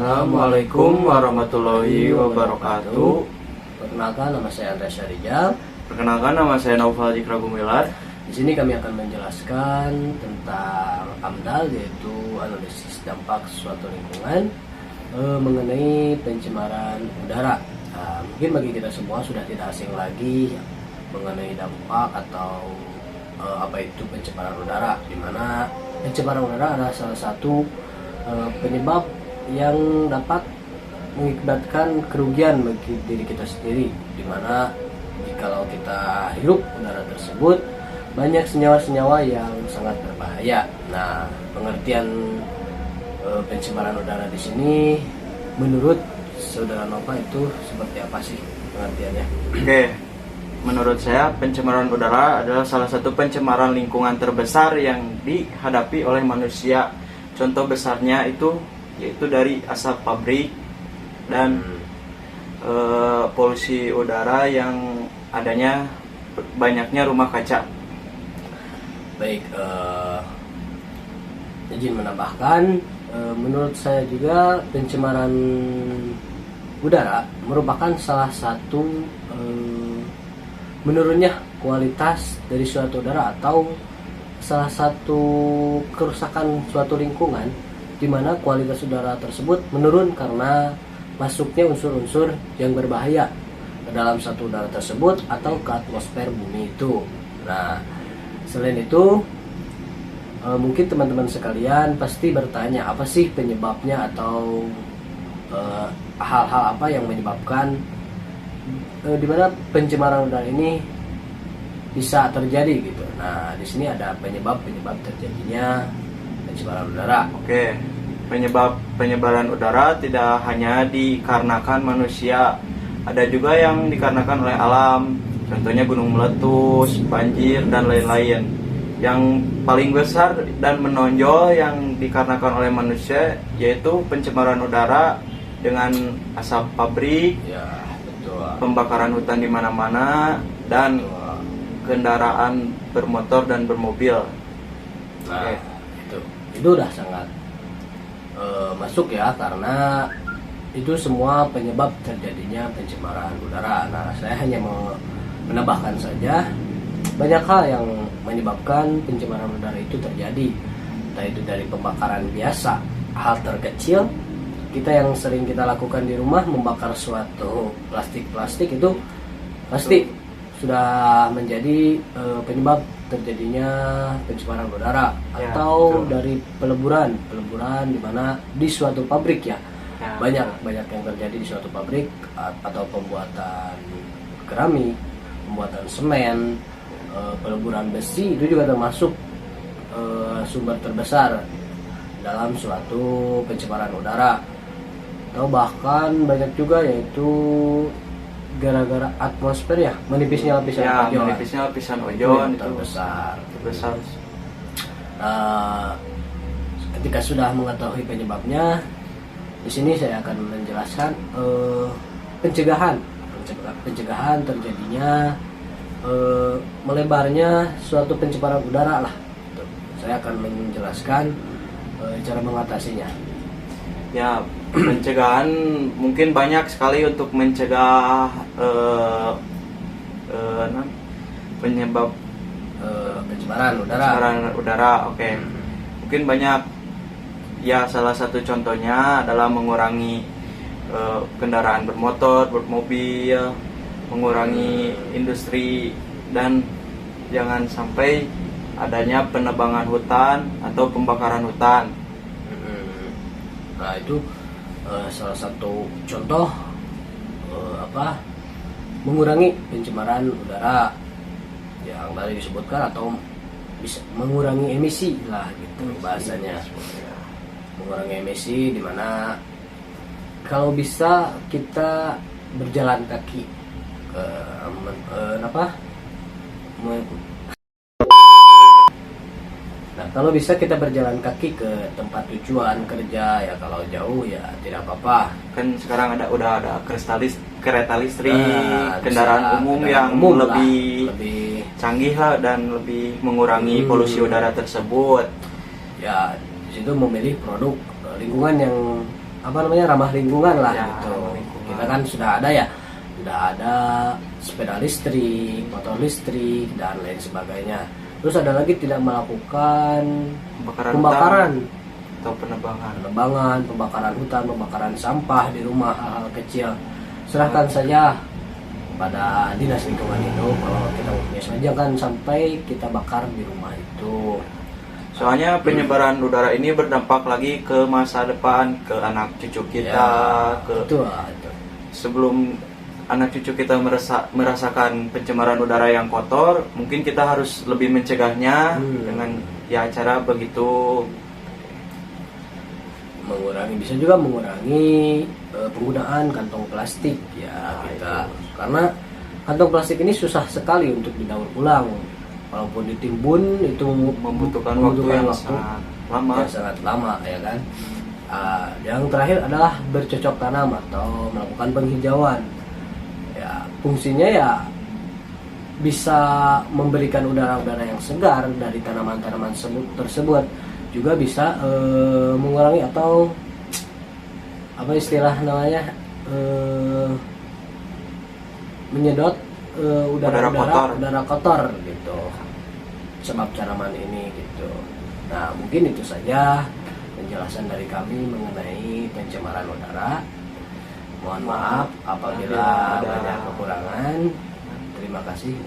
Assalamualaikum warahmatullahi wabarakatuh. Perkenalkan, nama saya Andreas Rizal. Perkenalkan, nama saya Naufal Jikra Gumilar. Di sini kami akan menjelaskan tentang AMDAL, yaitu analisis dampak suatu lingkungan mengenai pencemaran udara. Mungkin bagi kita semua sudah tidak asing lagi mengenai dampak atau apa itu pencemaran udara, di mana pencemaran udara adalah salah satu penyebab yang dapat mengakibatkan kerugian bagi diri kita sendiri, di mana jikalau kita hirup udara tersebut banyak senyawa-senyawa yang sangat berbahaya. Nah, pengertian pencemaran udara di sini menurut Saudara Nova itu seperti apa sih pengertiannya? Oke, menurut saya pencemaran udara adalah salah satu pencemaran lingkungan terbesar yang dihadapi oleh manusia. Contoh besarnya itu yaitu dari asap pabrik dan polusi udara yang adanya banyaknya rumah kaca. Baik, izin menambahkan, menurut saya juga pencemaran udara merupakan salah satu menurunnya kualitas dari suatu udara atau salah satu kerusakan suatu lingkungan, di mana kualitas udara tersebut menurun karena masuknya unsur-unsur yang berbahaya ke dalam satu udara tersebut atau ke atmosfer bumi itu. Nah, selain itu mungkin teman-teman sekalian pasti bertanya, apa sih penyebabnya atau hal-hal apa yang menyebabkan di mana pencemaran udara ini bisa terjadi gitu. Nah, di sini ada penyebab terjadinya pencemaran udara. Oke, penyebaran udara tidak hanya dikarenakan manusia, ada juga yang dikarenakan oleh alam, contohnya gunung meletus, banjir, dan lain-lain. Yang paling besar dan menonjol yang dikarenakan oleh manusia yaitu pencemaran udara dengan asap pabrik, Ya, betul. pembakaran hutan di mana-mana, dan kendaraan bermotor dan bermobil. Nah, itu udah sangat masuk ya, karena itu semua penyebab terjadinya pencemaran udara. Nah, saya hanya mau menambahkan saja, banyak hal yang menyebabkan pencemaran udara itu terjadi, entah itu dari pembakaran biasa. Hal terkecil kita yang sering kita lakukan di rumah, membakar suatu plastik itu pasti sudah menjadi penyebab terjadinya pencemaran udara. Ya, atau betul. Dari peleburan di mana di suatu pabrik ya, Ya, banyak yang terjadi di suatu pabrik, atau pembuatan keramik, pembuatan semen, peleburan besi, itu juga termasuk sumber terbesar dalam suatu pencemaran udara. Atau bahkan banyak juga yaitu gara-gara atmosfer ya, menipisnya lapisan ozon. menipisnya lapisan ozon itu terbesar. Ketika sudah mengetahui penyebabnya, di sini saya akan menjelaskan pencegahan terjadinya melebarnya suatu pencemaran udara lah. Saya akan menjelaskan cara mengatasinya. Ya, pencegahan mungkin banyak sekali untuk mencegah penyebab Pencemaran udara. Oke. Mungkin banyak. Ya, salah satu contohnya adalah mengurangi kendaraan bermotor, bermobil, mengurangi industri, dan jangan sampai adanya penebangan hutan atau pembakaran hutan. Nah, itu salah satu contoh mengurangi pencemaran udara yang tadi disebutkan, atau bisa mengurangi emisi lah gitu bahasanya. Mengurangi emisi, dimana kalau bisa kita berjalan kaki ke Nah, kalau bisa kita berjalan kaki ke tempat tujuan kerja ya, kalau jauh ya tidak apa-apa. Kan sekarang udah ada kereta listrik, Nah, kendaraan umum yang lah, lebih canggih lah, dan lebih mengurangi polusi udara tersebut. Ya, di situ memilih produk lingkungan yang ramah lingkungan lah Ya, gitu. ramah lingkungan. Kita kan sudah ada sepeda listrik, motor listrik dan lain sebagainya. Terus ada lagi tidak melakukan pembakaran, atau penebangan. pembakaran hutan, pembakaran sampah di rumah, hal-hal kecil. Serahkan saja pada dinas lingkungan hidup. Kalau kita mempunyai saja kan sampai kita bakar di rumah itu. Soalnya penyebaran udara ini berdampak lagi ke masa depan, ke anak cucu kita, ke itu. sebelum anak cucu kita merasakan pencemaran udara yang kotor, mungkin kita harus lebih mencegahnya dengan ya cara begitu. Bisa juga mengurangi penggunaan kantong plastik ya kita, karena kantong plastik ini susah sekali untuk didaur ulang. Walaupun ditimbun itu Membutuhkan waktu yang sangat lama. Ya kan. Yang terakhir adalah bercocok tanam atau melakukan penghijauan. Ya, fungsinya ya bisa memberikan udara-udara yang segar dari tanaman-tanaman tersebut. Juga bisa mengurangi atau apa istilah namanya, menyedot udara kotor gitu, sebab tanaman ini gitu. Nah, mungkin itu saja penjelasan dari kami mengenai pencemaran udara. Mohon maaf apabila banyak kekurangan. Terima kasih.